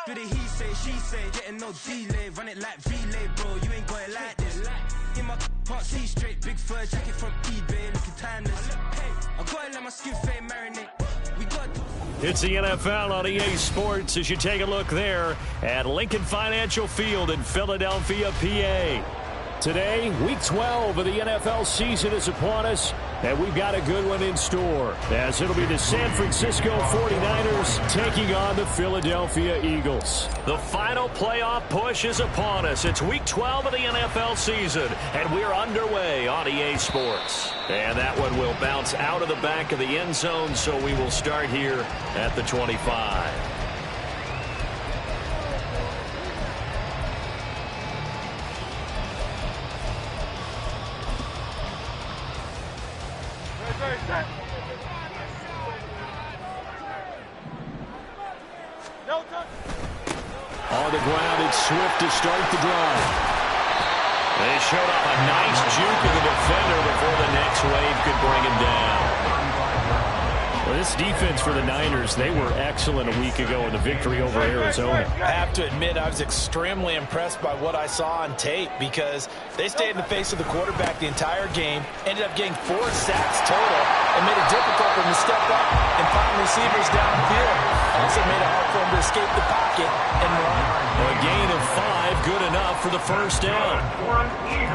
Do the he say, she say, getting no delay, run it like relay, bro, you ain't got it like this. In my can't see straight, big fur jacket from eBay, looking timeless. I gotta let my skin fade marinate. It's the NFL on EA Sports as you take a look there at Lincoln Financial Field in Philadelphia, PA. Today, Week 12 of the NFL season is upon us, and we've got a good one in store, as it'll be the San Francisco 49ers taking on the Philadelphia Eagles. The final playoff push is upon us. It's Week 12 of the NFL season, and we're underway on EA Sports. And that one will bounce out of the back of the end zone, so we will start here at the 25. On the ground, it's Swift to start the drive. They showed up a nice juke of the defender before the next wave could bring him down. Well, this defense for the Niners, they were excellent a week ago in the victory over Arizona. I have to admit, I was extremely impressed by what I saw on tape because they stayed in the face of the quarterback the entire game, ended up getting 4 sacks total, and made it difficult for him to step up and find receivers downfield. Also made it hard for him to escape the pocket and run. A gain of 5, good enough for the first down.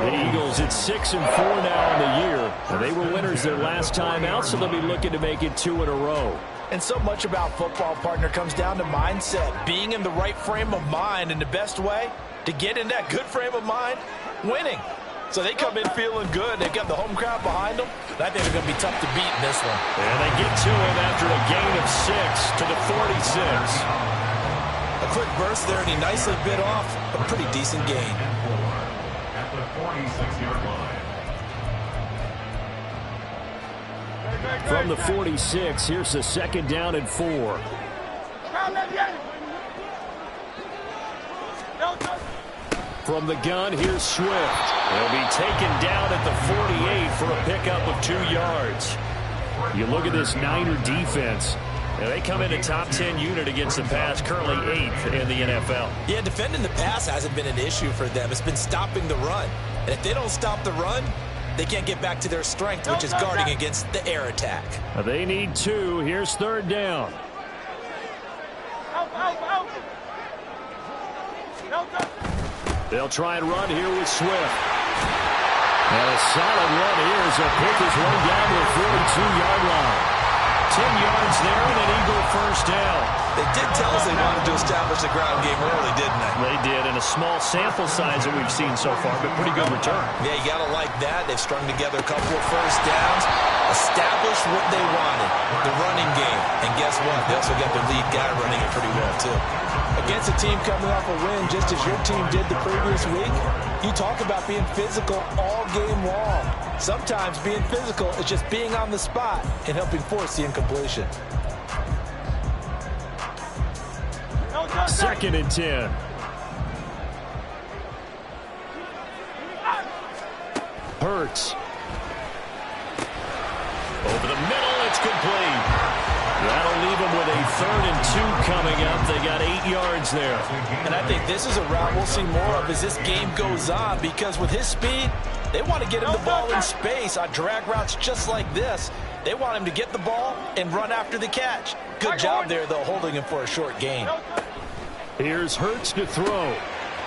The Eagles at 6-4 now in the year. They were winners their last time out, so they'll be looking to make it 2 in a row. And so much about football, partner, comes down to mindset. Being in the right frame of mind, and the best way to get in that good frame of mind, winning. So they come in feeling good. They've got the home crowd behind them. I think they're going to be tough to beat in this one. And they get to him after a gain of 6 to the 46. A quick burst there, and he nicely bit off a pretty decent gain. At the 46-yard line. From the 46, here's the second down and 4. From the gun, here's Swift. He'll be taken down at the 48 for a pickup of 2 yards. You look at this Niner defense. They come in a top 10 unit against the pass, currently 8th in the NFL. Yeah, defending the pass hasn't been an issue for them. It's been stopping the run. And if they don't stop the run, they can't get back to their strength, which is guarding against the air attack. They need 2. Here's third down. They'll try and run here with Swift. And a solid run here as they'll pick his way down to the 42-yard line. 10 yards there and an Eagle first down. They did tell us they wanted to establish the ground game early, didn't they? They did, and a small sample size that we've seen so far, but pretty good return. Yeah, you got to like that. They've strung together a couple of first downs, established what they wanted, the running game. And guess what? They also got the lead guy running it pretty well, too. Against a team coming off a win, just as your team did the previous week, you talk about being physical all game long. Sometimes being physical is just being on the spot and helping force the incompletion. 2nd and 10. Hurts. Over the middle, it's complete. That'll leave them with a 3rd and 2 coming up. They got 8 yards there. And I think this is a route we'll see more of as this game goes on, because with his speed, they want to get him the ball in space on drag routes just like this. They want him to get the ball and run after the catch. Good job there, though, holding him for a short gain. Here's Hurts to throw.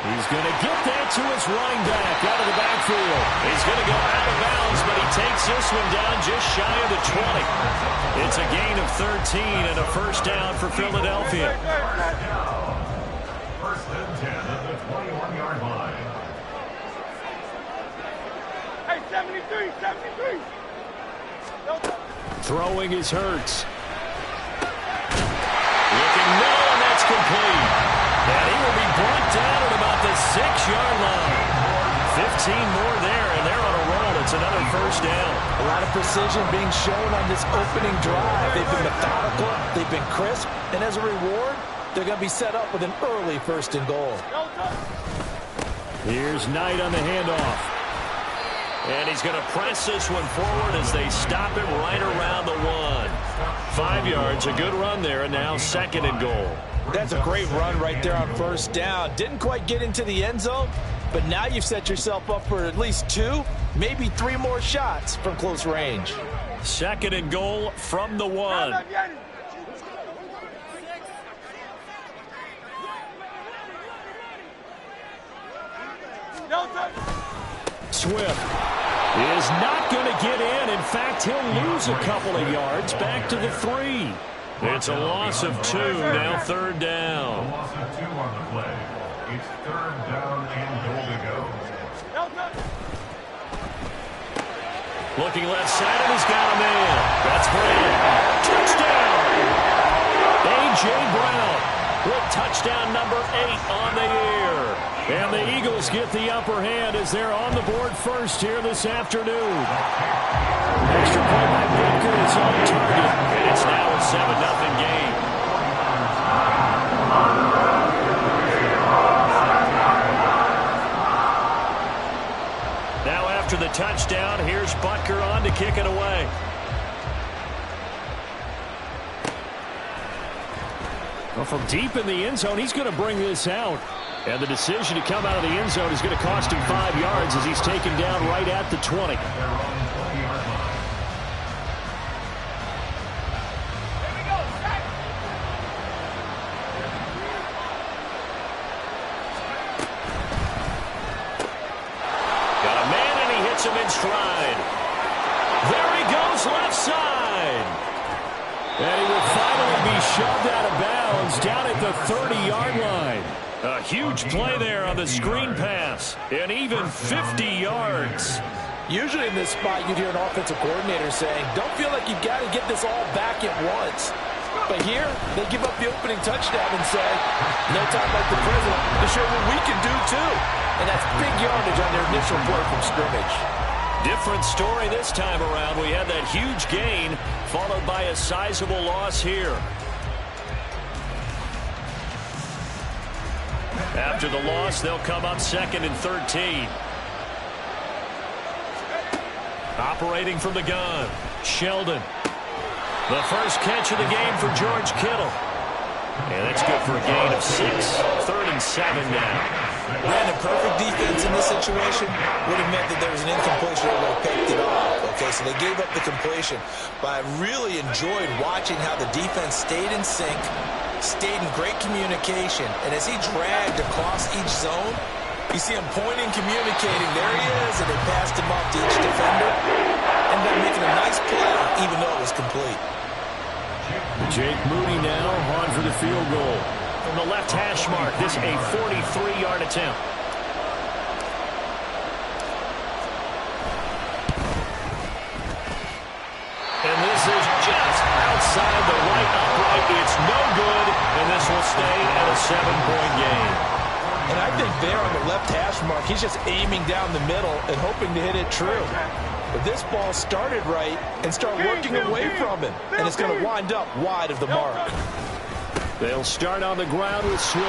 He's going to get that to his running back out of the backfield. He's going to go out of bounds, but he takes this one down just shy of the 20. It's a gain of 13 and a first down for Philadelphia. First and 10 at the 21-yard line. Hey, 73, 73. Throwing is Hurts. Looking middle, and that's complete. And he will be brought down at about the 6-yard line. 15 more there, and they're on a roll. It's another first down. A lot of precision being shown on this opening drive. They've been methodical, they've been crisp, and as a reward, they're going to be set up with an early 1st and goal. Here's Knight on the handoff. And he's going to press this one forward as they stop him right around the 1. 5 yards, a good run there, and now 2nd and goal. That's a great run right there on first down. Didn't quite get into the end zone, but now you've set yourself up for at least 2, maybe 3 more shots from close range. 2nd and goal from the 1. Swift is not going to get in. In fact, he'll lose a couple of yards back to the 3. It's a loss of 2, now 3rd down. A loss of 2 on the play. It's 3rd down and goal to go. Looking left side, and he's got a man. That's Brown. Touchdown! A.J. Brown with touchdown number 8 on the year. And the Eagles get the upper hand as they're on the board first here this afternoon. Extra point by Baker is on target, and it's now a 7-0 game. Now after the touchdown, here's Butker on to kick it away. Well, from deep in the end zone, he's going to bring this out. And the decision to come out of the end zone is going to cost him 5 yards as he's taken down right at the 20. Got a man, and he hits him in stride. There he goes, left side. And he will finally be shoved out of bounds down at the 30-yard line. A huge play there on the screen pass, and even 50 yards. Usually in this spot, you'd hear an offensive coordinator saying, don't feel like you've got to get this all back at once. But here, they give up the opening touchdown and say, no time like the present to show what we can do too. And that's big yardage on their initial play from scrimmage. Different story this time around. We had that huge gain, followed by a sizable loss here. After the loss, they'll come up 2nd and 13. Operating from the gun, Sheldon. The first catch of the game for George Kittle. And that's good for a gain of 6. 3rd and 7 now. Brandon, perfect defense in this situation would have meant that there was an incompletion that would have picked it off. Okay, so they gave up the completion. But I really enjoyed watching how the defense stayed in sync, stayed in great communication, and as he dragged across each zone, you see him pointing, communicating. There he is, and they passed him off to each defender. Ended up making a nice play, even though it was complete. Jake Moody now on for the field goal. From the left hash mark, this a 43-yard attempt. And this is just outside the right upright. It's no good, and this will stay at a 7-point game. And I think there on the left hash mark, he's just aiming down the middle and hoping to hit it true. But this ball started right and start working away from him, and it's going to wind up wide of the mark. They'll start on the ground with Swift.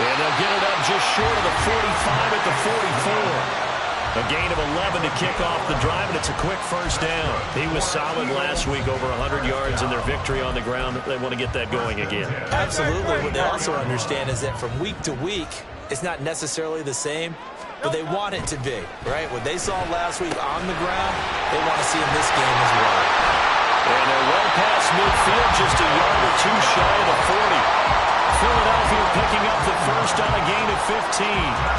And they'll get it up just short of the 45 at the 44. A gain of 11 to kick off the drive, and it's a quick first down. He was solid last week, over 100 yards in their victory on the ground. They want to get that going again. Absolutely. What they also understand is that from week to week, it's not necessarily the same, but they want it to be, right? What they saw last week on the ground, they want to see in this game as well. And they're well past midfield, just a yard or two shy of the 40. Philadelphia picking up the first on a gain of 15.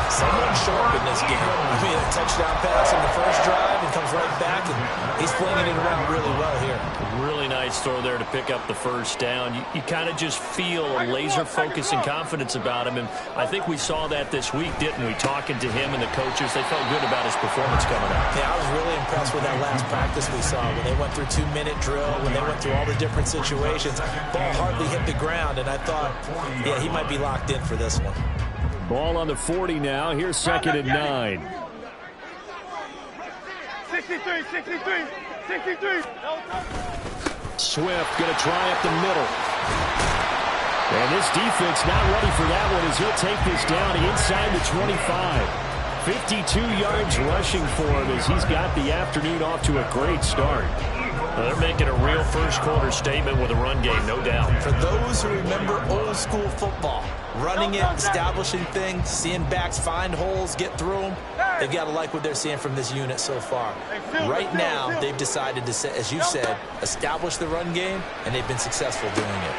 Someone sharp in this game. I mean, a touchdown pass on the first drive and comes right back, and he's flinging it around really well here. Really nice throw there to pick up the first down. You kind of just feel a laser focus and confidence about him, and I think we saw that this week, didn't we? Talking to him and the coaches, they felt good about his performance coming up. Yeah, I was really impressed with that last practice we saw when they went through 2-minute drill, when they went through all the different situations. Ball hardly hit the ground, and I thought, yeah, he might be locked in for this one. Ball on the 40 now. Here's 2nd and 9. 63, 63, 63. Swift going to try up the middle. And this defense not ready for that one as he'll take this down inside the 25. 52 yards rushing for him as he's got the afternoon off to a great start. They're making a real first-quarter statement with a run game, no doubt. For those who remember old-school football, running it, establishing things, seeing backs find holes, get through them, they've got to like what they're seeing from this unit so far. Right now, they've decided to, as you said, establish the run game, and they've been successful doing it.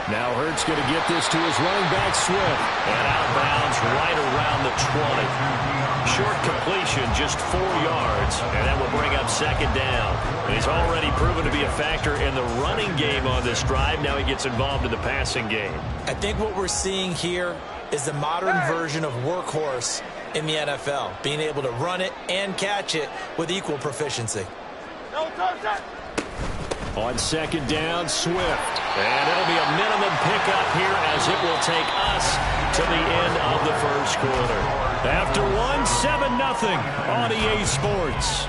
Now Hurts going to get this to his running back, Swift. And outbounds right around the 20. Short completion, just 4 yards. And that will bring up second down. And he's already proven to be a factor in the running game on this drive. Now he gets involved in the passing game. I think what we're seeing here is the modern version of workhorse in the NFL. Being able to run it and catch it with equal proficiency. On second down, Swift. And it'll be a minimum pickup here as it will take us to the end of the first quarter. After one, 7-0 on EA Sports.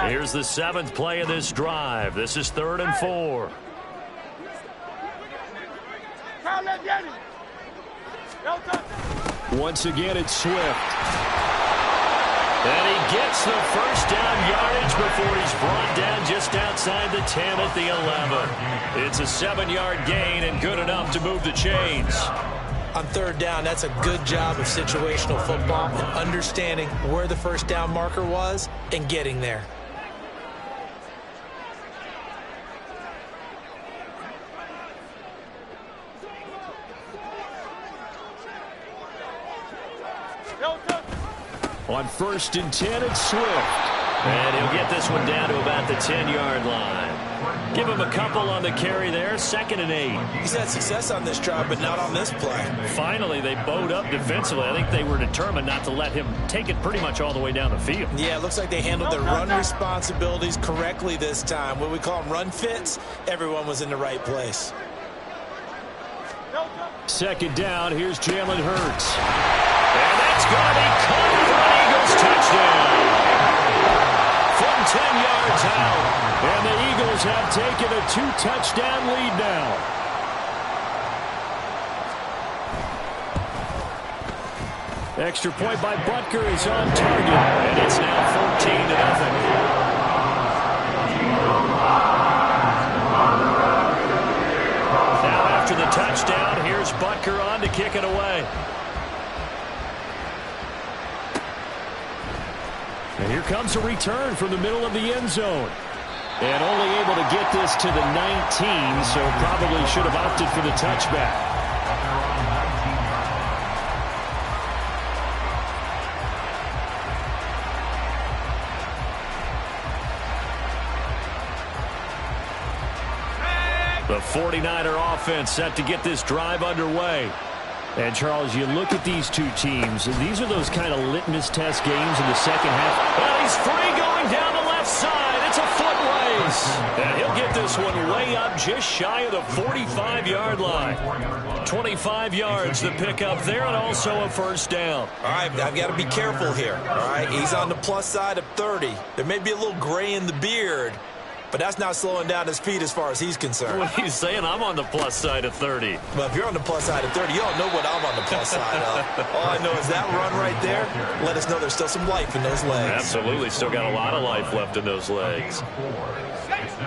Here's the 7th play of this drive. This is 3rd and 4. Once again, it's Swift. And he gets the first down yardage before he's brought down just outside the 10 at the 11. It's a 7-yard gain and good enough to move the chains. On 3rd down, that's a good job of situational football and understanding where the first down marker was and getting there. On 1st and 10, it's Swift. And he'll get this one down to about the 10-yard line. Give him a couple on the carry there. 2nd and 8. He's had success on this drive, but not on this play. Finally, they bowed up defensively. I think they were determined not to let him take it pretty much all the way down the field. Yeah, it looks like they handled their run responsibilities correctly this time. What we call them run fits, everyone was in the right place. 2nd down, here's Jalen Hurts. And that's going to be caught for an Eagles touchdown. From 10 yards out. And the Eagles have taken a 2-touchdown lead now. Extra point by Butker is on target. And it's now 14-0. After the touchdown, here's Butker on to kick it away. And here comes a return from the middle of the end zone. And only able to get this to the 19, so probably should have opted for the touchback. The 49er offense set to get this drive underway. And, Charles, you look at these two teams, and these are those kind of litmus test games in the second half. And he's free going down the left side. It's a foot race. And he'll get this one way up just shy of the 45-yard line. 25 yards to pick up there and also a first down. All right, I've got to be careful here. All right, he's on the plus side of 30. There may be a little gray in the beard, but that's not slowing down his feet as far as he's concerned. What are you saying? I'm on the plus side of 30. Well, if you're on the plus side of 30, you don't know what I'm on the plus side of. All I know is that run right there let us know there's still some life in those legs. Absolutely. Still got a lot of life left in those legs.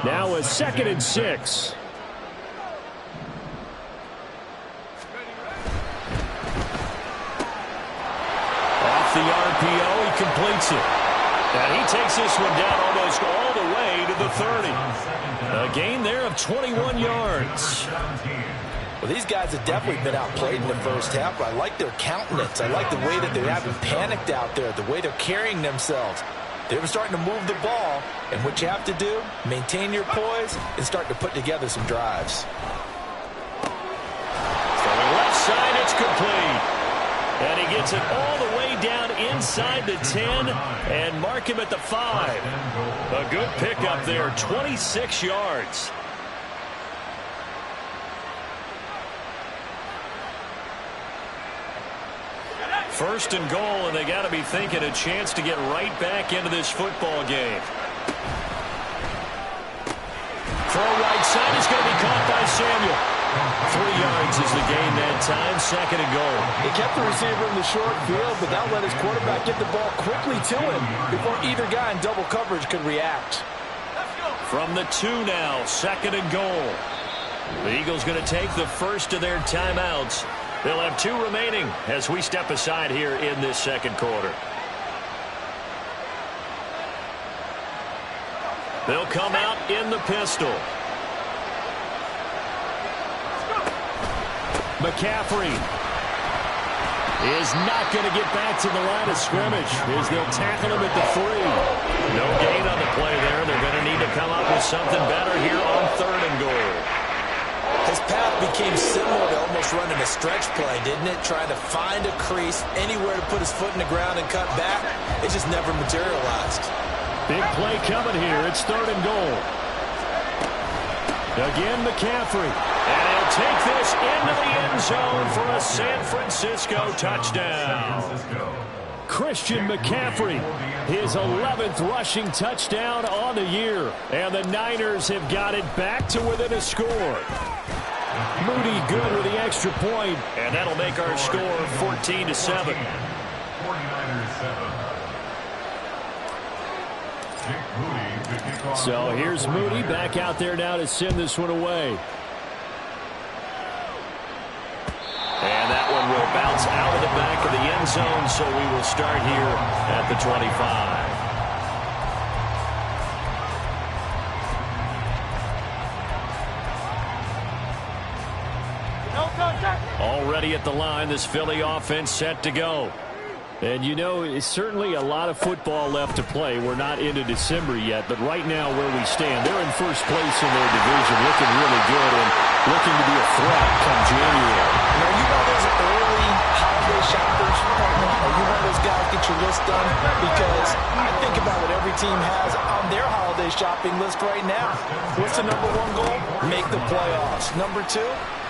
Now a 2nd and 6. Off the RPO, he completes it. And he takes this one down almost all the way to the 30. A gain there of 21 yards. Well, these guys have definitely been outplayed in the first half, but I like their countenance. I like the way that they haven't panicked out there, the way they're carrying themselves. They were starting to move the ball, and what you have to do, maintain your poise and start to put together some drives. From the left side, it's complete. And he gets it all the way down inside the 10 and mark him at the 5. A good pickup there, 26 yards. First and goal, and they got to be thinking a chance to get right back into this football game. Throw right right side is going to be caught by Samuel. 3 yards is the gain that time, 2nd and goal. He kept the receiver in the short field, but that let his quarterback get the ball quickly to him before either guy in double coverage could react. From the 2 now, 2nd and goal. The Eagles going to take the first of their timeouts. They'll have 2 remaining as we step aside here in this 2nd quarter. They'll come out in the pistol. McCaffrey is not going to get back to the line of scrimmage as they'll tackle him at the 3. No gain on the play there. They're going to need to come up with something better here on 3rd and goal. His path became similar to almost running a stretch play, didn't it? Trying to find a crease, anywhere to put his foot in the ground and cut back. It just never materialized. Big play coming here. It's 3rd and goal. Again, McCaffrey. And he'll take this into the end zone for a San Francisco touchdown. Christian McCaffrey, his 11th rushing touchdown on the year. And the Niners have got it back to within a score. Moody good with the extra point, and that'll make our score 14-7. 49ers 7. So here's Moody back out there now to send this one away. And that one will bounce out of the back of the end zone, so we will start here at the 25. Already at the line, this Philly offense set to go. And, you know, it's certainly a lot of football left to play. We're not into December yet, but right now where we stand, they're in first place in their division, looking really good and looking to be a threat come January. Now, you know those early holiday shoppers? Are you one of those guys get your list done? Because I think about what every team has on their holiday shopping list right now. What's the number 1 goal? Make the playoffs. Number 2?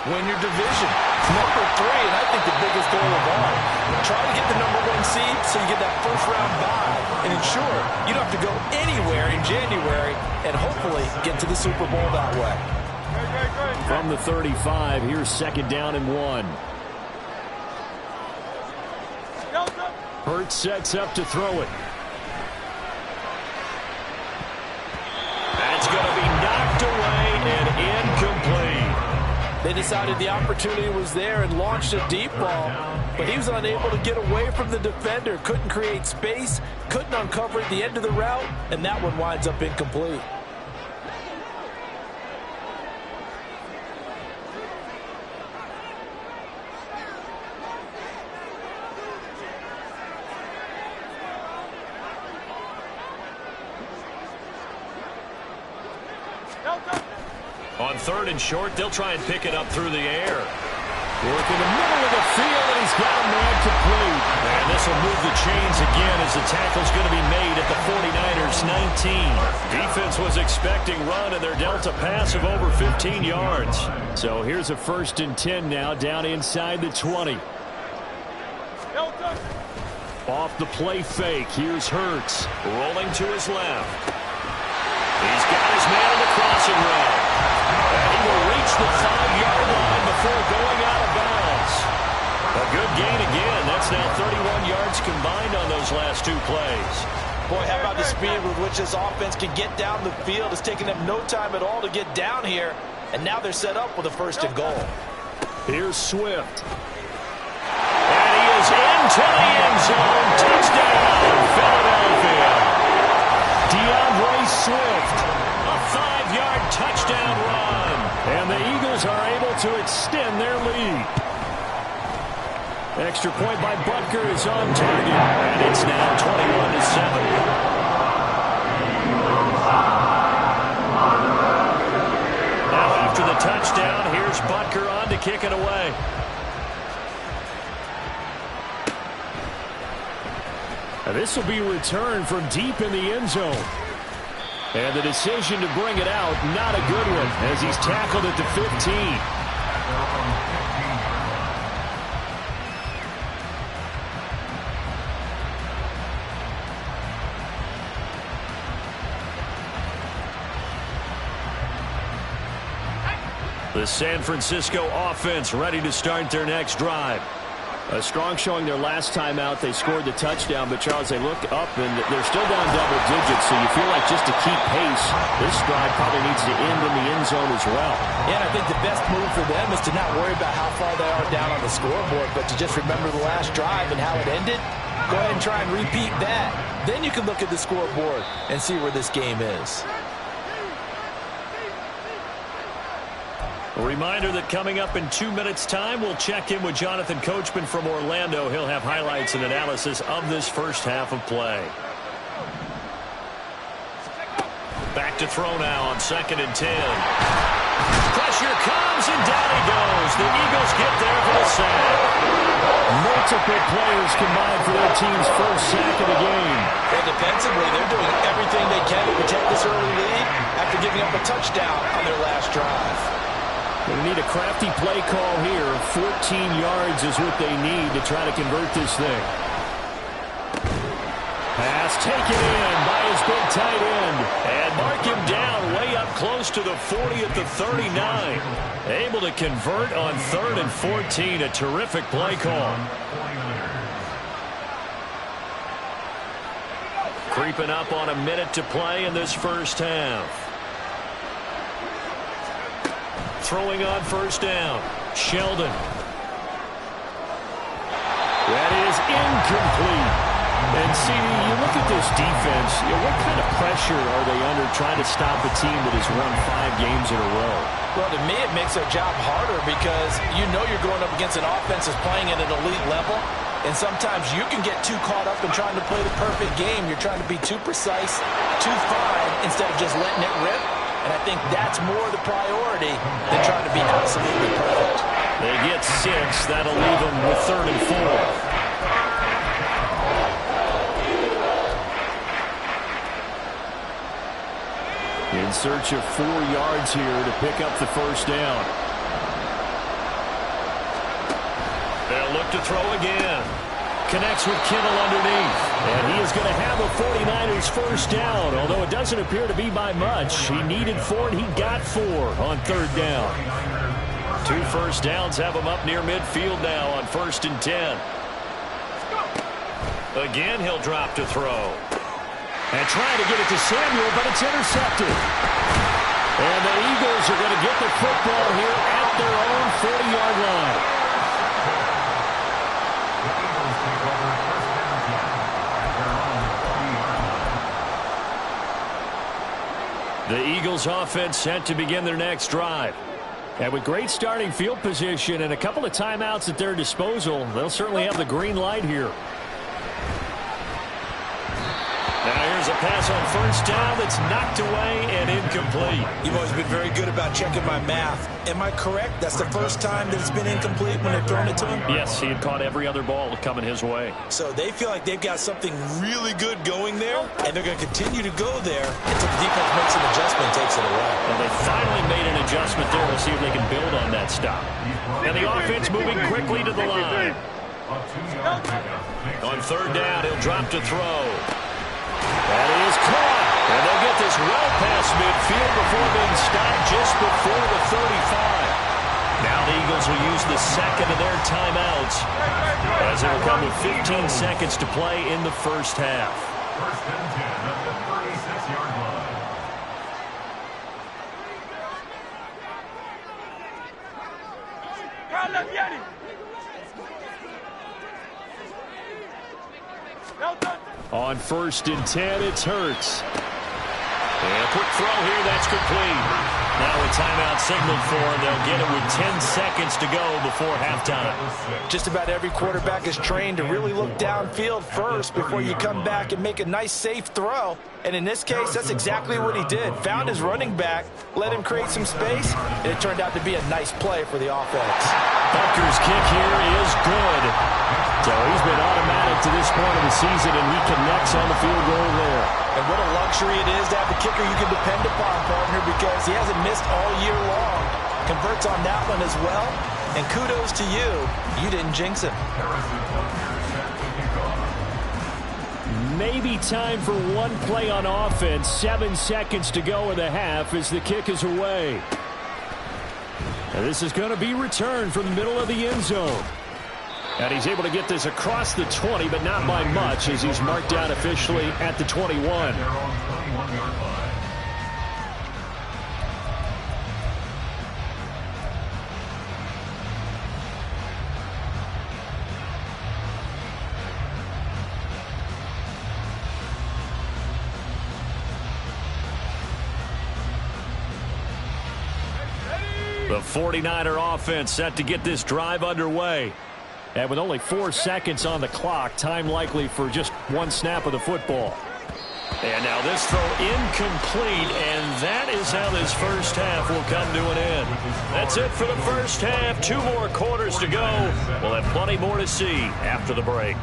Win your division. Number 3, and I think the biggest goal of all, try to get the number 1 seed so you get that first-round bye and ensure you don't have to go anywhere in January and hopefully get to the Super Bowl that way. From the 35, here's 2nd down and 1. Hurts sets up to throw it. That's going to be knocked away and incomplete. They decided the opportunity was there and launched a deep ball, but he was unable to get away from the defender, couldn't create space, couldn't uncover at the end of the route, and that one winds up incomplete. On 3rd and short, they'll try and pick it up through the air. Work in the middle of the field, and he's got a man complete. And this will move the chains again as the tackle's going to be made at the 49ers 19. Defense was expecting run, and they're dealt a pass of over 15 yards. So here's a 1st and 10 now, down inside the 20. Off the play fake, here's Hurts, rolling to his left. He's got his man on the crossing route. And he will reach the 5-yard line before going out of bounds. A good gain again. That's now 31 yards combined on those last 2 plays. Boy, how about the speed with which this offense can get down the field? It's taken them no time at all to get down here. And now they're set up with a 1st and goal. Here's Swift. And he is into the end zone. Touchdown, Philadelphia. DeAndre Swift. A 5-yard touchdown run. And the Eagles are able to extend their lead. Extra point by Butker is on target. And it's now 21-7. Now after the touchdown, here's Butker on to kick it away. And this will be returned from deep in the end zone. And the decision to bring it out, not a good one, as he's tackled at the 15. The San Francisco offense ready to start their next drive. A strong showing their last time out. They scored the touchdown, but Charles, they look up and they're still down double digits, so you feel like just to keep pace, this drive probably needs to end in the end zone as well. Yeah, and I think the best move for them is to not worry about how far they are down on the scoreboard, but to just remember the last drive and how it ended. Go ahead and try and repeat that. Then you can look at the scoreboard and see where this game is. A reminder that coming up in 2 minutes' time, we'll check in with Jonathan Coachman from Orlando. He'll have highlights and analysis of this first half of play. Back to throw now on 2nd and 10. Pressure comes, and down he goes. The Eagles get there for the sack. Multiple players combined for their team's first sack of the game. Well, defensively, they're doing everything they can to protect this early lead after giving up a touchdown on their last drive. They need a crafty play call here. 14 yards is what they need to try to convert this thing. Pass taken in by his big tight end. And mark him down way up close to the 40 at the 39. Able to convert on 3rd and 14. A terrific play call. Creeping up on a minute to play in this first half. Throwing on 1st down. Sheldon. That is incomplete. And see, you look at this defense, what kind of pressure are they under trying to stop a team that has won 5 games in a row? Well, to me, it makes their job harder because you know you're going up against an offense that's playing at an elite level. And sometimes you can get too caught up in trying to play the perfect game. You're trying to be too precise, too fine, instead of just letting it rip. And I think that's more the priority than trying to be absolutely perfect. They get 6. That'll leave them with 3rd and 4. In search of 4 yards here to pick up the 1st down. They'll look to throw again. Connects with Kittle underneath. And he is going to have a 49ers 1st down, although it doesn't appear to be by much. He needed 4, and he got 4 on 3rd down. 2 first downs have him up near midfield now on 1st and 10. Again, he'll drop to throw. And trying to get it to Samuel, but it's intercepted. And the Eagles are going to get the football here at their own 40-yard line. The Eagles offense set to begin their next drive. And with great starting field position and a couple of timeouts at their disposal, they'll certainly have the green light here. Now here's a pass on 1st down that's knocked away and incomplete. You've always been very good about checking my math. Am I correct? That's the first time that it's been incomplete when they've thrown it to him? Yes, he had caught every other ball coming his way. So they feel like they've got something really good going there, and they're going to continue to go there until the defense makes an adjustment and takes it away. Well, they finally made an adjustment there. We'll see if they can build on that stop. And the offense moving quickly to the line. On 3rd down, he'll drop to throw. That is caught. And they'll get this well past midfield before being stopped just before the 35. Now the Eagles will use the 2nd of their timeouts as it will come with 15 seconds to play in the first half. 1st and 10 at the 36-yard line. On 1st and 10, it's Hurts. And a quick throw here, that's complete. Now a timeout signaled for, and they'll get it with 10 seconds to go before halftime. Just about every quarterback is trained to really look downfield first before you come back and make a nice, safe throw. And in this case, that's exactly what he did. Found his running back, let him create some space, and it turned out to be a nice play for the offense. Butker's kick here is good. So he's been automatic to this point of the season, and he connects on the field goal there. And what a luxury it is to have a kicker you can depend upon, partner, because he hasn't missed all year long. Converts on that one as well. And kudos to you. You didn't jinx him. Maybe time for one play on offense. 7 seconds to go in the half as the kick is away. And this is going to be returned from the middle of the end zone. And he's able to get this across the 20, but not by much, as he's marked down officially at the 21. They're on 21-yard line. The 49er offense set to get this drive underway. And with only 4 seconds on the clock, time likely for just one snap of the football. And now this throw incomplete, and that is how this first half will come to an end. That's it for the first half. 2 more quarters to go. We'll have plenty more to see after the break.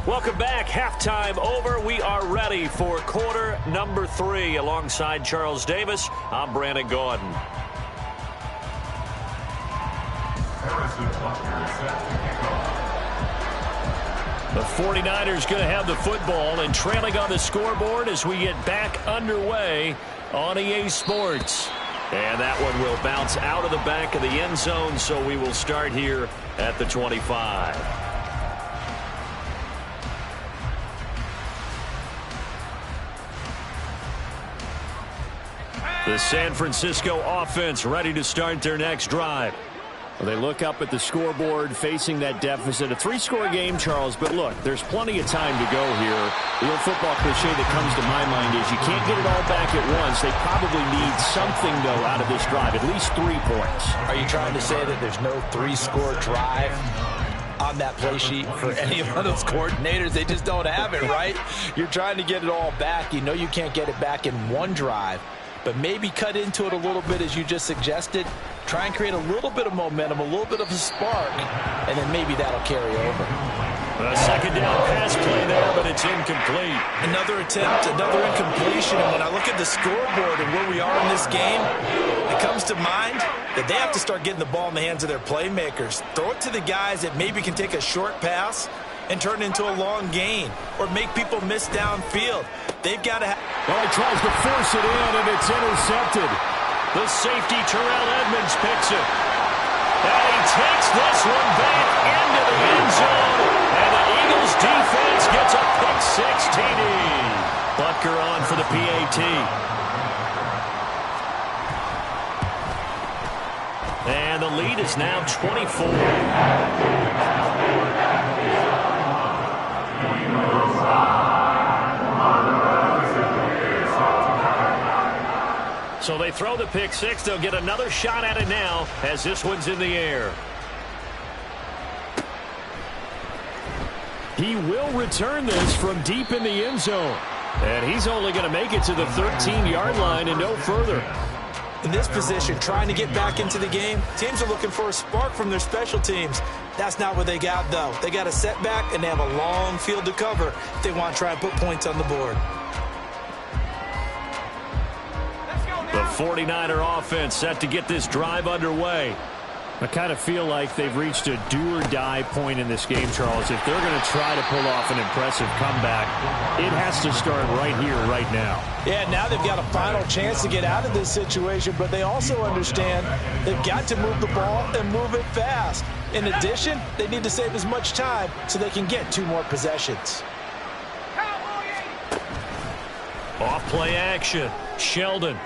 Welcome back. Halftime over. We are ready for quarter number 3. Alongside Charles Davis, I'm Brandon Gaudin. The 49ers going to have the football and trailing on the scoreboard as we get back underway on EA Sports. And that one will bounce out of the back of the end zone, so we will start here at the 25. The San Francisco offense ready to start their next drive. Well, they look up at the scoreboard facing that deficit. A 3-score game, Charles, but look, there's plenty of time to go here. The old football cliche that comes to my mind is you can't get it all back at once. They probably need something, though, out of this drive, at least 3 points. Are you trying to say that there's no 3-score drive on that play sheet for any of those coordinators? They just don't have it, right? You're trying to get it all back. You know you can't get it back in one drive. But maybe cut into it a little bit, as you just suggested. Try and create a little bit of momentum, a little bit of a spark, and then maybe that'll carry over. A second down pass play there, but it's incomplete. Another attempt, another incompletion. And when I look at the scoreboard and where we are in this game, it comes to mind that they have to start getting the ball in the hands of their playmakers. Throw it to the guys that maybe can take a short pass and turn it into a long gain, or make people miss downfield. They've got to Well, he tries to force it in, and it's intercepted. The safety, Terrell Edmonds, picks it. And he takes this one back into the end zone. And the Eagles defense gets a pick-6 TD. Butker on for the PAT. And the lead is now 24. So they throw the pick-6. They'll get another shot at it now as this one's in the air. He will return this from deep in the end zone. And he's only going to make it to the 13-yard line and no further. In this position, trying to get back into the game, teams are looking for a spark from their special teams. That's not what they got, though. They got a setback, and they have a long field to cover if they want to try and put points on the board. The 49er offense set to get this drive underway. I kind of feel like they've reached a do-or-die point in this game, Charles. If they're going to try to pull off an impressive comeback, it has to start right here, right now. Yeah, now they've got a final chance to get out of this situation, but they also understand they've got to move the ball and move it fast. In addition, they need to save as much time so they can get 2 more possessions. Off play action. Sheldon.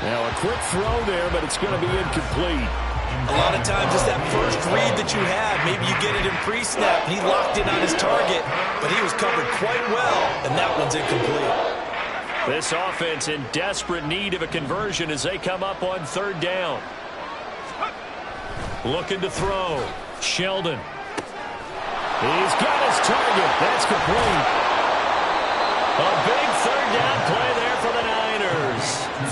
Now a quick throw there, but it's going to be incomplete. A lot of times it's that first read that you have. Maybe you get it in pre-snap. He locked in on his target, but he was covered quite well, and that one's incomplete. This offense in desperate need of a conversion as they come up on 3rd down. Looking to throw. Sheldon. He's got his target. That's complete. A big third down play there for the Niners.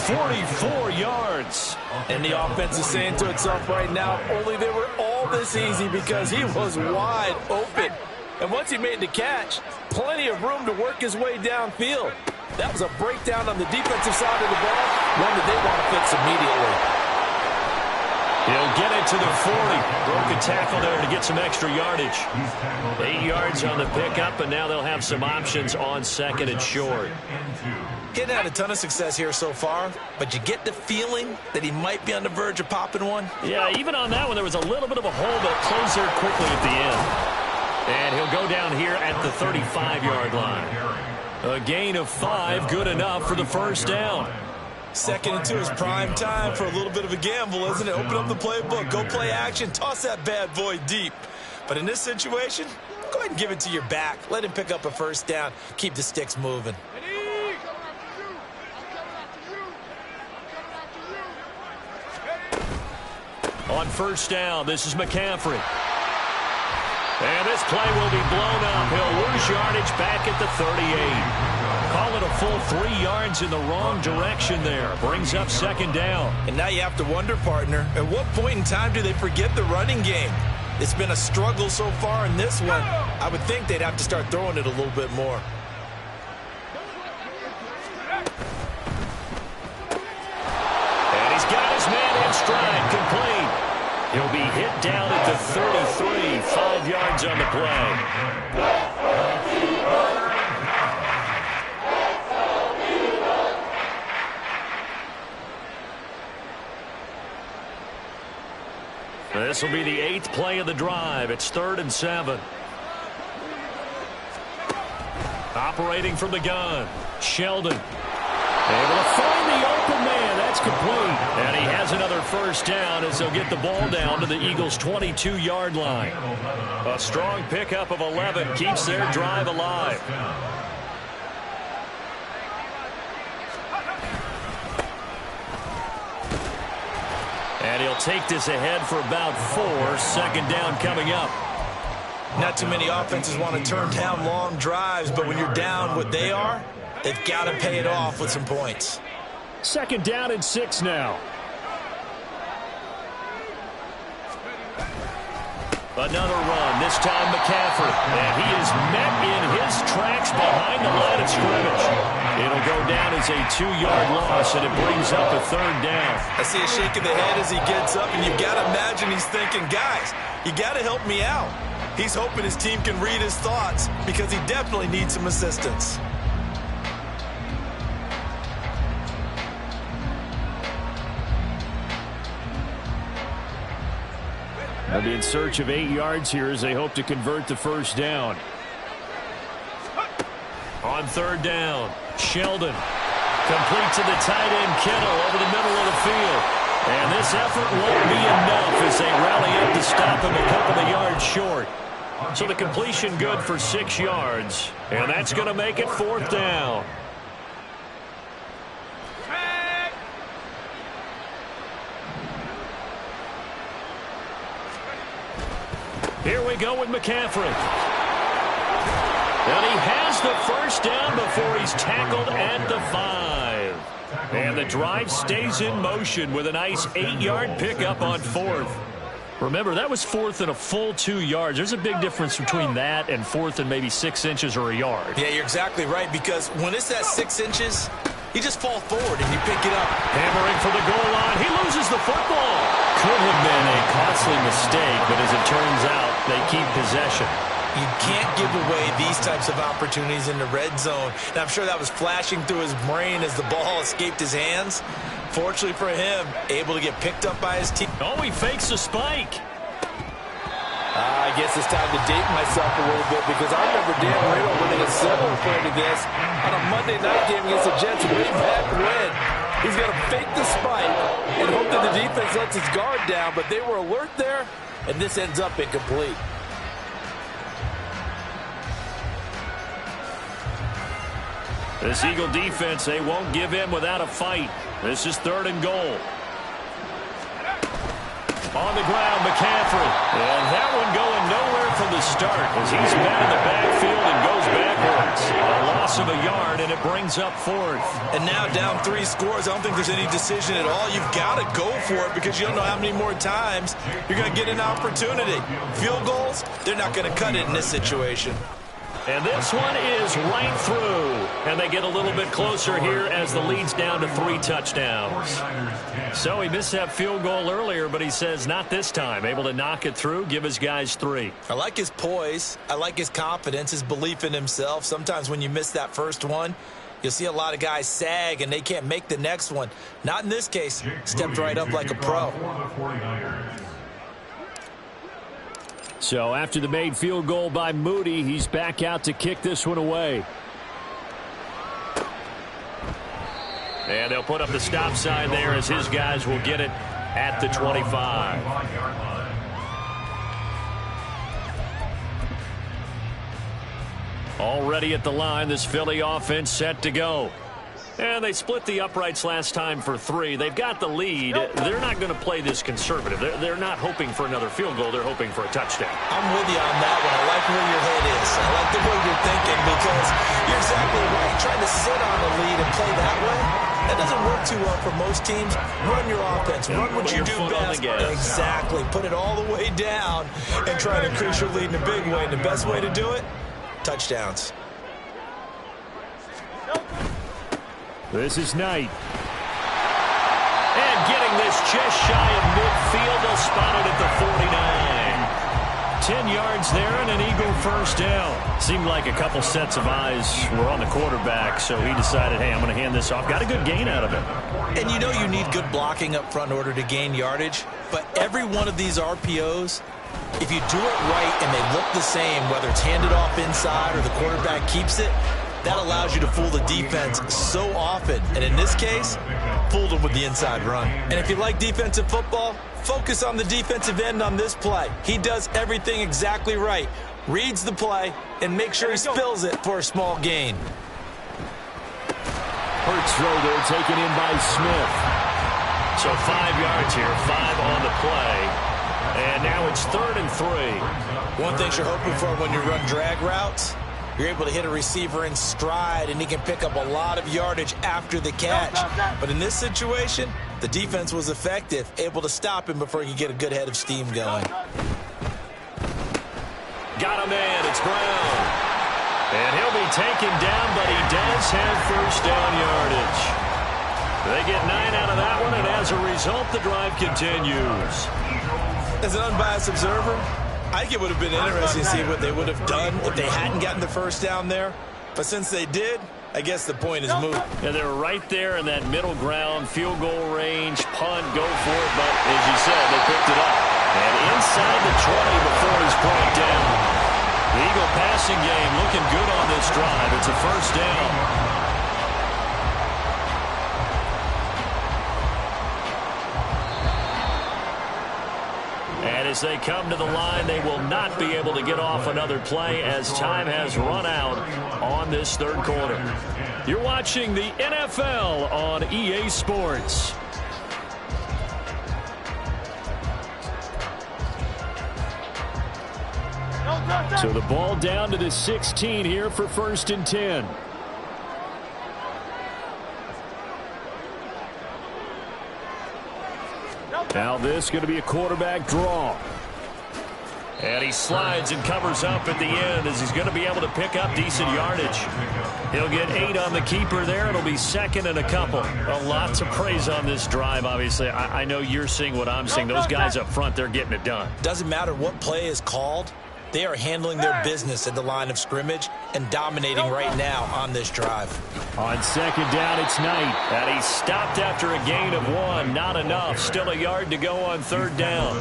44 yards. And the offense is saying to itself right now, only they were all this easy because he was wide open. And once he made the catch, plenty of room to work his way downfield. That was a breakdown on the defensive side of the ball, one that they want to fix immediately. He'll get it to the 40. Broke a tackle there to get some extra yardage. 8 yards on the pickup, and now they'll have some options on second and short. He hadn't had a ton of success here so far, but you get the feeling that he might be on the verge of popping one. Yeah, even on that one, there was a little bit of a hole, but closed there quickly at the end. And he'll go down here at the 35-yard line. A gain of 5, good enough for the first down. 2nd and 2 is prime time for a little bit of a gamble, isn't it? Open up the playbook, go play action, toss that bad boy deep. But in this situation, go ahead and give it to your back. Let him pick up a first down. Keep the sticks moving. On first down, this is McCaffrey. And this play will be blown up. He'll lose yardage back at the 38. Call it a full 3 yards in the wrong direction there. Brings up second down. And now you have to wonder, partner, at what point in time do they forget the running game? It's been a struggle so far in this one. I would think they'd have to start throwing it a little bit more. And he's got his man in stride, complete. He'll be hit down at the 33, 5 yards on the play. This will be the 8th play of the drive. It's 3rd and 7. Operating from the gun, Sheldon. Able to find the open man. That's complete. And he has another first down as they'll get the ball down to the Eagles' 22-yard line. A strong pickup of 11 keeps their drive alive. And he'll take this ahead for about 4. 2nd down coming up. Not too many offenses want to turn down long drives, but when you're down what they are, they've got to pay it off with some points. 2nd down and 6 now. Another run, this time McCaffrey. And he is met in his tracks behind the line of scrimmage. It'll go down as a 2-yard loss, and it brings up a 3rd down. I see a shake of the head as he gets up, and you've got to imagine he's thinking, guys, you got to help me out. He's hoping his team can read his thoughts because he definitely needs some assistance. They'll be in search of 8 yards here as they hope to convert the first down. On 3rd down, Sheldon. Complete to the tight end, Kittle, over the middle of the field. And this effort won't be enough as they rally up to stop him a couple of yards short. So the completion good for 6 yards. And that's going to make it 4th down. Here we go with McCaffrey. And he has the first down before he's tackled at the 5. And the drive stays in motion with a nice 8-yard pickup on 4th. Remember, that was 4th and a full 2 yards. There's a big difference between that and 4th and maybe 6 inches or a yard. Yeah, you're exactly right, because when it's that 6 inches, you just fall forward and you pick it up. Hammering for the goal line. He loses the football. Could have been a costly mistake, but as it turns out, they keep possession. You can't give away these types of opportunities in the red zone. And I'm sure that was flashing through his brain as the ball escaped his hands. Fortunately for him, able to get picked up by his team. Oh, he fakes a spike. I guess it's time to date myself a little bit because I remember Dan Marino winning a similar play to this on a Monday night game against the Jets way back when. He's going to fake the spike and hope that the defense lets his guard down, but they were alert there, and this ends up incomplete. This Eagle defense, they won't give in without a fight. This is 3rd and goal. On the ground, McCaffrey. And that one going nowhere from the start as he's met in the backfield and goes backwards. A loss of a yard brings up fourth. And now down 3 scores. I don't think there's any decision at all. You've got to go for it because you don't know how many more times you're going to get an opportunity. Field goals, they're not going to cut it in this situation. And this one is right through. And they get a little bit closer here as the lead's down to 3 touchdowns. So he missed that field goal earlier, but he says not this time. Able to knock it through, give his guys 3. I like his poise. I like his confidence, his belief in himself. Sometimes when you miss that first one, you'll see a lot of guys sag and they can't make the next one. Not in this case. Stepped right up like a pro. So after the made field goal by Moody, he's back out to kick this one away. And they'll put up the stop sign there as his guys will get it at the 25. Already at the line, this Philly offense set to go. And they split the uprights last time for 3. They've got the lead. They're not going to play this conservative. They're not hoping for another field goal. They're hoping for a touchdown. I'm with you on that one. I like where your head is. I like the way you're thinking because you're exactly right. Trying to sit on the lead and play that way, that doesn't work too well for most teams. Run your offense. Run what you do best. Exactly. Put it all the way down and try to increase your lead in a big way. And the best way to do it, touchdowns. This is Knight. And getting this just shy of midfield. They'll spot it at the 49. 10 yards there and an Eagle first down. Seemed like a couple sets of eyes were on the quarterback, so he decided, hey, I'm going to hand this off. Got a good gain out of it. And you know you need good blocking up front in order to gain yardage, but every one of these RPOs, if you do it right and they look the same, whether it's handed off inside or the quarterback keeps it, that allows you to fool the defense so often. And in this case, fooled them with the inside run. And if you like defensive football, focus on the defensive end on this play. He does everything exactly right. Reads the play and makes sure he spills it for a small gain. Hurts throw there taken in by Smith. So 5 yards here, 5 on the play. And now it's 3rd and 3. One thing you're hoping for when you run drag routes, you're able to hit a receiver in stride, and he can pick up a lot of yardage after the catch. But in this situation, the defense was effective, able to stop him before he could get a good head of steam going. Got a man. It's Brown. And he'll be taken down, but he does have first down yardage. They get 9 out of that one, and as a result, the drive continues. As an unbiased observer, I think it would have been interesting to see what they would have done if they hadn't gotten the first down there. But since they did, I guess the point is moot. Yeah, they're right there in that middle ground, field goal range, punt, go for it. But as you said, they picked it up. And inside the 20 before he's brought down. The Eagle passing game looking good on this drive. It's a first down. And as they come to the line, they will not be able to get off another play as time has run out on this 3rd quarter. You're watching the NFL on EA Sports. So the ball down to the 16 here for 1st and 10. Now this is going to be a quarterback draw. And he slides and covers up at the end as he's going to be able to pick up decent yardage. He'll get 8 on the keeper there. It'll be 2nd and a couple. A lot to praise on this drive, obviously. I know you're seeing what I'm seeing. Those guys up front, they're getting it done. Doesn't matter what play is called. They are handling their business at the line of scrimmage and dominating right now on this drive. On 2nd down, it's Knight. And he stopped after a gain of 1. Not enough. Still a yard to go on 3rd down.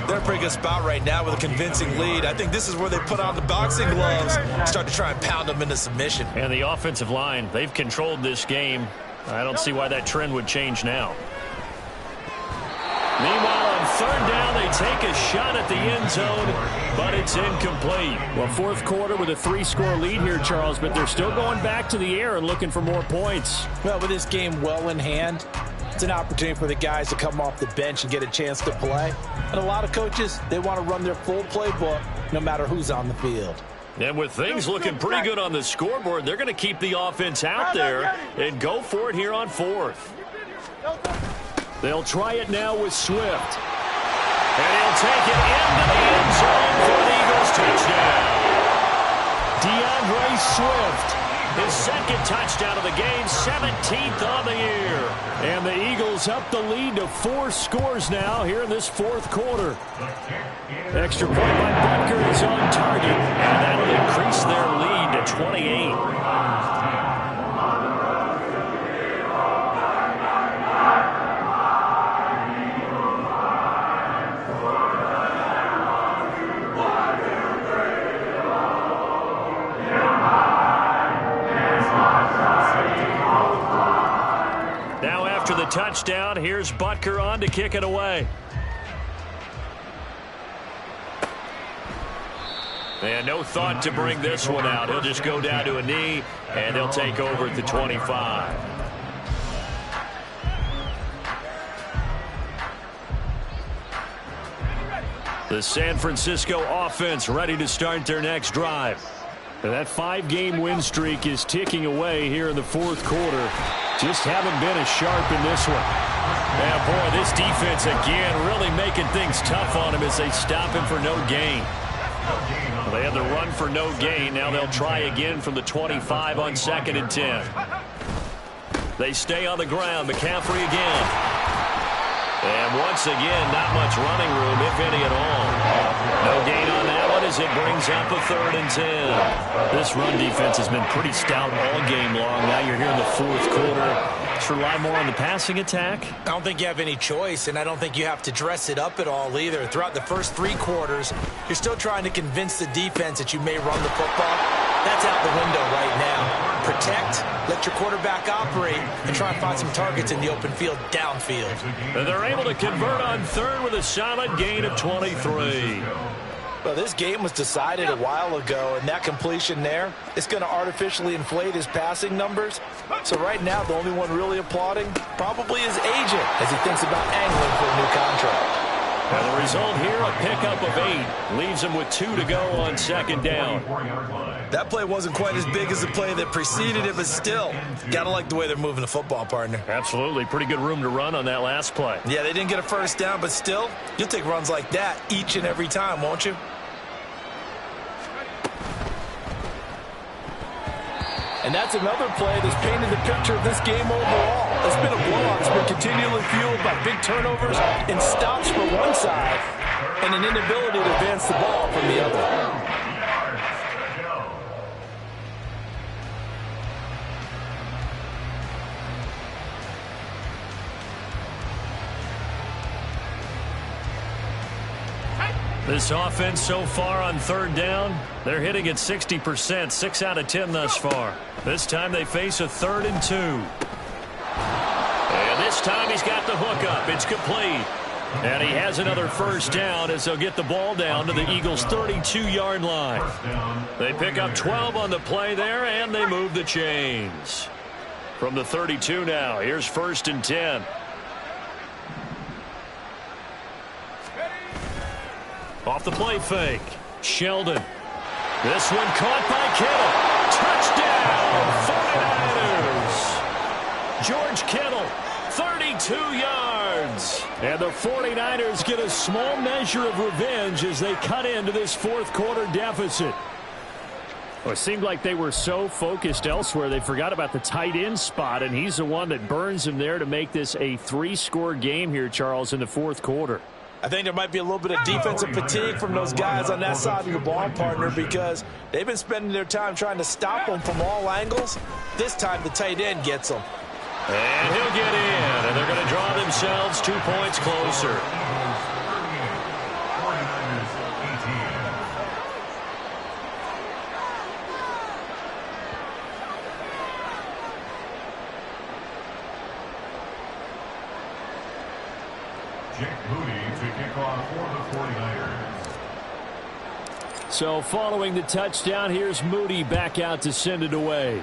They're in a pretty good spot right now with a convincing lead. I think this is where they put on the boxing gloves, start to try and pound them into submission. And the offensive line, they've controlled this game. I don't see why that trend would change now. Meanwhile, on 3rd down, they take a shot at the end zone, but it's incomplete. Well, 4th quarter with a 3-score lead here, Charles, but they're still going back to the air and looking for more points. Well, with this game well in hand, it's an opportunity for the guys to come off the bench and get a chance to play. And a lot of coaches, they want to run their full playbook no matter who's on the field. And with things looking pretty good on the scoreboard, they're going to keep the offense out there and go for it here on 4th. They'll try it now with Swift. And he'll take it into the end zone for an Eagles touchdown. DeAndre Swift, his second touchdown of the game, 17th on the year. And the Eagles up the lead to 4 scores now here in this 4th quarter. Extra point by Butker is on target, and that'll increase their lead to 28. Now after the touchdown, here's Butker on to kick it away. And no thought to bring this one out. He'll just go down to a knee, and they'll take over at the 25. The San Francisco offense ready to start their next drive. And that 5-game win streak is ticking away here in the 4th quarter. Just haven't been as sharp in this one. And boy, this defense again really making things tough on him as they stop him for no gain. They had the run for no gain. Now they'll try again from the 25 on 2nd and 10. They stay on the ground. McCaffrey again. And once again, not much running room, if any at all. No gain on that one as it brings up a 3rd and 10. This run defense has been pretty stout all game long. Now you're here in the 4th quarter. Let's rely more on the passing attack. I don't think you have any choice, and I don't think you have to dress it up at all either. Throughout the first 3 quarters, you're still trying to convince the defense that you may run the football. That's out the window right now. Protect, let your quarterback operate, and try and find some targets in the open field downfield. And they're able to convert on 3rd with a solid gain of 23. Well, this game was decided a while ago, and that completion there is going to artificially inflate his passing numbers. So right now, the only one really applauding probably his agent as he thinks about angling for a new contract. And the result here, a pickup of 8. Leaves him with 2 to go on 2nd down. That play wasn't quite as big as the play that preceded it, but still, got to like the way they're moving the football, partner. Absolutely. Pretty good room to run on that last play. Yeah, they didn't get a first down, but still, you'll take runs like that each and every time, won't you? And that's another play that's painted the picture of this game overall. It's been a blowout. It's been continually fueled by big turnovers and stops for one side and an inability to advance the ball from the other. This offense so far on 3rd down, they're hitting at 60%, 6 out of 10 thus far. This time they face a 3rd and 2. And this time he's got the hook up. It's complete. And he has another first down as they'll get the ball down to the Eagles' 32-yard line. They pick up 12 on the play there, and they move the chains. From the 32 now, here's 1st and 10. Off the play fake. Sheldon. This one caught by Kittle. Touchdown, 49ers. George Kittle, 32 yards. And the 49ers get a small measure of revenge as they cut into this 4th quarter deficit. Well, it seemed like they were so focused elsewhere they forgot about the tight end spot, and he's the one that burns him there to make this a 3-score game here, Charles, in the 4th quarter. I think there might be a little bit of defensive fatigue from those guys on that side of the ball, partner, because they've been spending their time trying to stop them from all angles. This time the tight end gets them. And he'll get in, and they're going to draw themselves 2 points closer. So following the touchdown, here's Moody back out to send it away.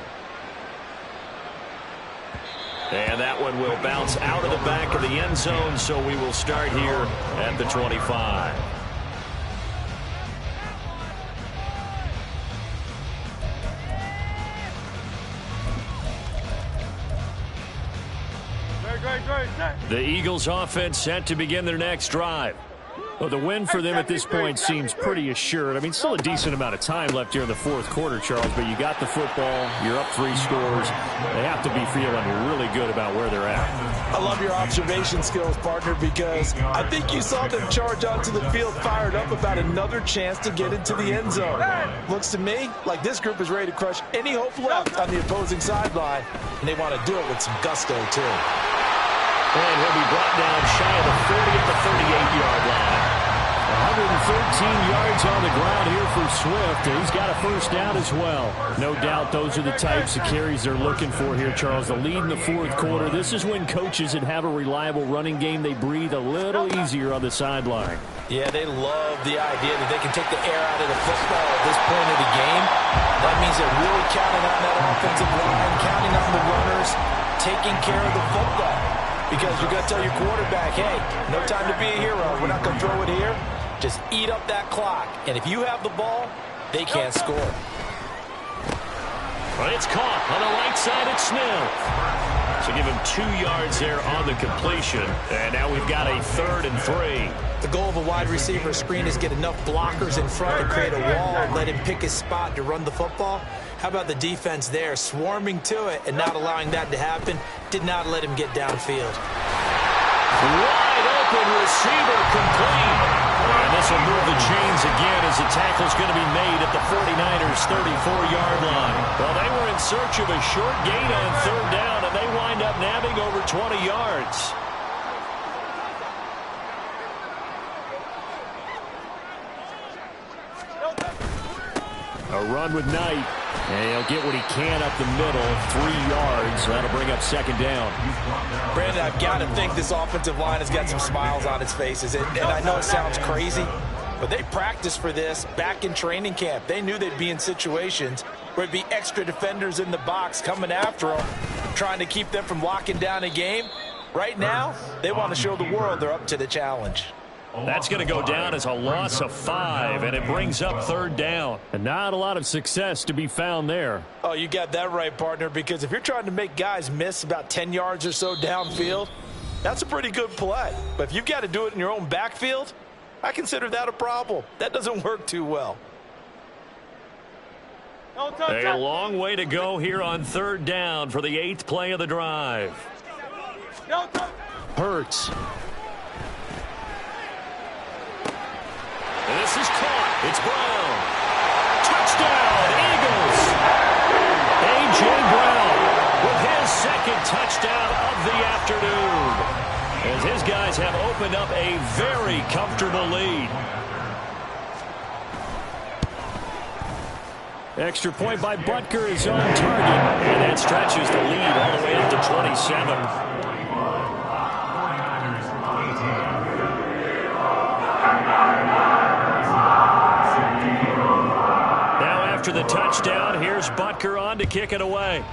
And that one will bounce out of the back of the end zone, so we will start here at the 25. The Eagles offense set to begin their next drive. Well, the win for them at this point seems pretty assured. I mean, still a decent amount of time left here in the fourth quarter, Charles, but you got the football, you're up 3 scores. They have to be feeling really good about where they're at. I love your observation skills, partner, because I think you saw them charge onto the field fired up about another chance to get into the end zone. Looks to me like this group is ready to crush any hope left on the opposing sideline, and they want to do it with some gusto, too. And he'll be brought down shy of the 30 at the 38-yard line. 113 yards on the ground here for Swift, and he's got a first down as well. No doubt those are the types of carries they're looking for here, Charles. The lead in the fourth quarter. This is when coaches that have a reliable running game, they breathe a little easier on the sideline. Yeah, they love the idea that they can take the air out of the football at this point of the game. That means they're really counting on that offensive line, counting on the runners, taking care of the football. Because you're going to tell your quarterback, hey, no time to be a hero. We're not going to throw it here. Just eat up that clock. And if you have the ball, they can't score. Well, it's caught on the right side at Smith. So give him 2 yards there on the completion. And now we've got a 3rd and 3. The goal of a wide receiver screen is get enough blockers in front to create a wall and let him pick his spot to run the football. How about the defense there, swarming to it and not allowing that to happen? Did not let him get downfield. Wide open receiver complete. And this will move the chains again as the tackle's going to be made at the 49ers' 34-yard line. Well, they were in search of a short gain on 3rd down, and they wind up nabbing over 20 yards. A run with Knight. And he'll get what he can up the middle, 3 yards. That'll bring up 2nd down. Brandon, I've got to think this offensive line has got some smiles on its faces. And I know it sounds crazy, but they practiced for this back in training camp. They knew they'd be in situations where it'd be extra defenders in the box coming after them, trying to keep them from locking down a game. Right now, they want to show the world they're up to the challenge. That's going to go down as a loss of 5, and it brings up 3rd down. And not a lot of success to be found there. Oh, you got that right, partner, because if you're trying to make guys miss about 10 yards or so downfield, that's a pretty good play. But if you've got to do it in your own backfield, I consider that a problem. That doesn't work too well. A long way to go here on 3rd down for the 8th play of the drive. Hurts. And this is caught. It's Brown. Touchdown, Eagles. A.J. Brown with his 2nd touchdown of the afternoon. As his guys have opened up a very comfortable lead. Extra point by Butker is on target. And that stretches the lead all the way up to 27. After the touchdown, here's Butker on to kick it away.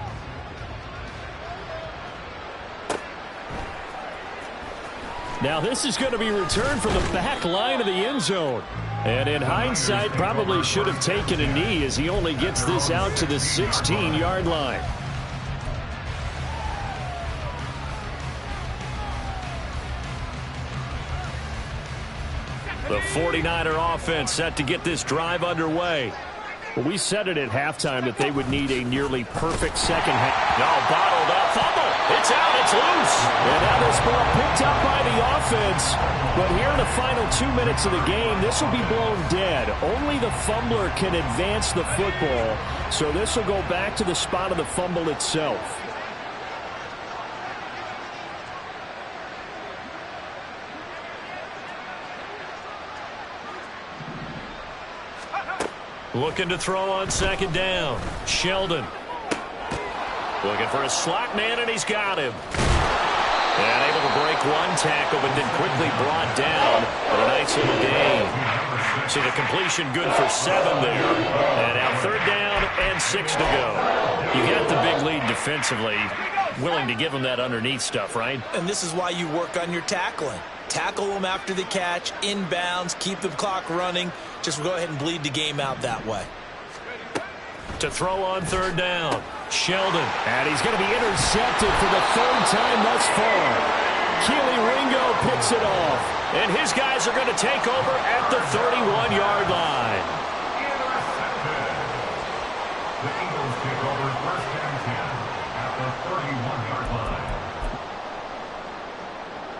Now this is going to be returned from the back line of the end zone. And in hindsight, probably should have taken a knee as he only gets this out to the 16-yard line. The 49er offense set to get this drive underway. Well, we said it at halftime that they would need a nearly perfect second half. No, bottled up. Fumble. It's out. It's loose. And now this ball picked up by the offense. But here in the final 2 minutes of the game, this will be blown dead. Only the fumbler can advance the football. So this will go back to the spot of the fumble itself. Looking to throw on 2nd down. Sheldon. Looking for a slot man, and he's got him. And able to break 1 tackle, but then quickly brought down. But a nice little gain. So the completion good for 7 there. And now 3rd down and 6 to go. You got the big lead defensively. Willing to give them that underneath stuff, right? And this is why you work on your tackling. Tackle them after the catch, inbounds, keep the clock running. Just go ahead and bleed the game out that way. To throw on 3rd down. Sheldon, and he's going to be intercepted for the third time thus far. Keely Ringo picks it off, and his guys are going to take over at the 31-yard line. Intercepted. The Eagles take over first and 10 at the 31-yard line.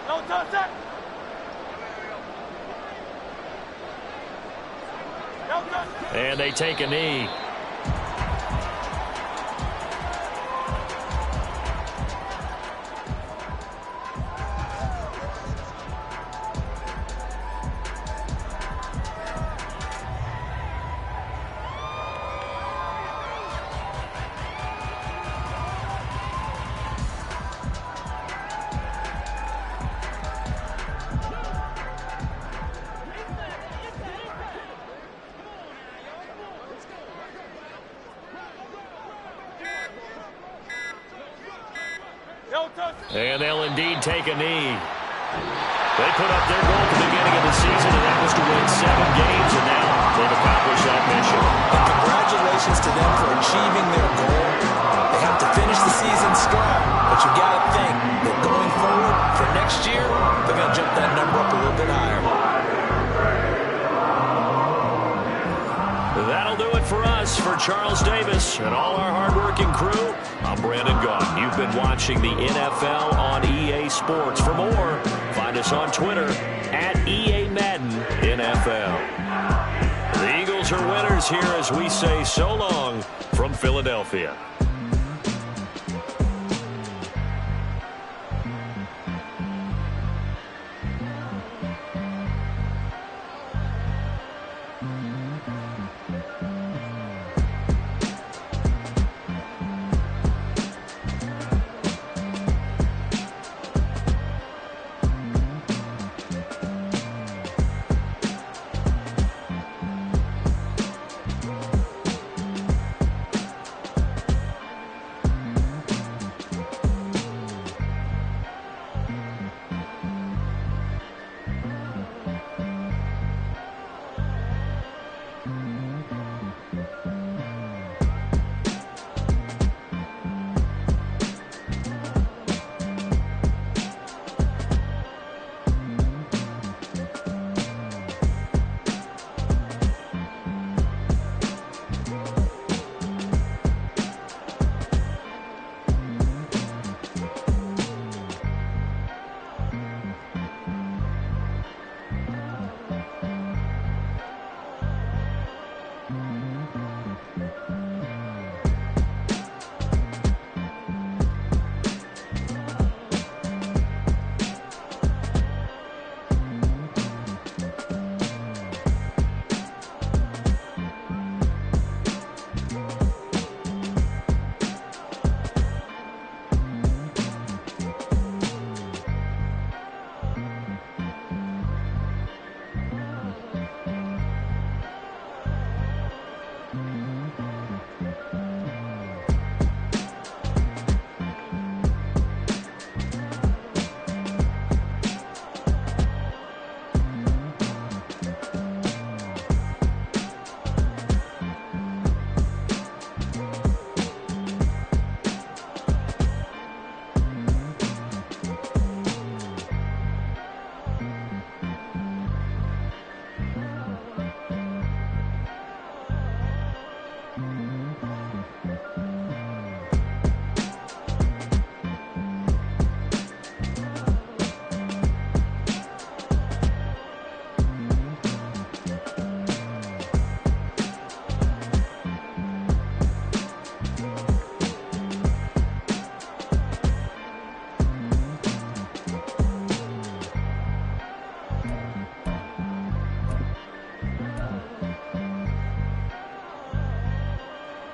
No touch that. No touch. And they take a knee. And they'll indeed take a knee. They put up their goal at the beginning of the season, and that was to win 7 games, and now they've accomplished that mission. And congratulations to them for achieving their goal. They have to finish the season strong, but you got to think that going forward for next year, they're going to jump that number up a little bit higher. That'll do it for us. For Charles Davis and all our hardworking crew, I'm Brandon Gaughan. You've been watching the NFL on EA Sports. For more, find us on Twitter at EA Madden NFL. The Eagles are winners here as we say so long from Philadelphia.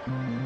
Mm-hmm.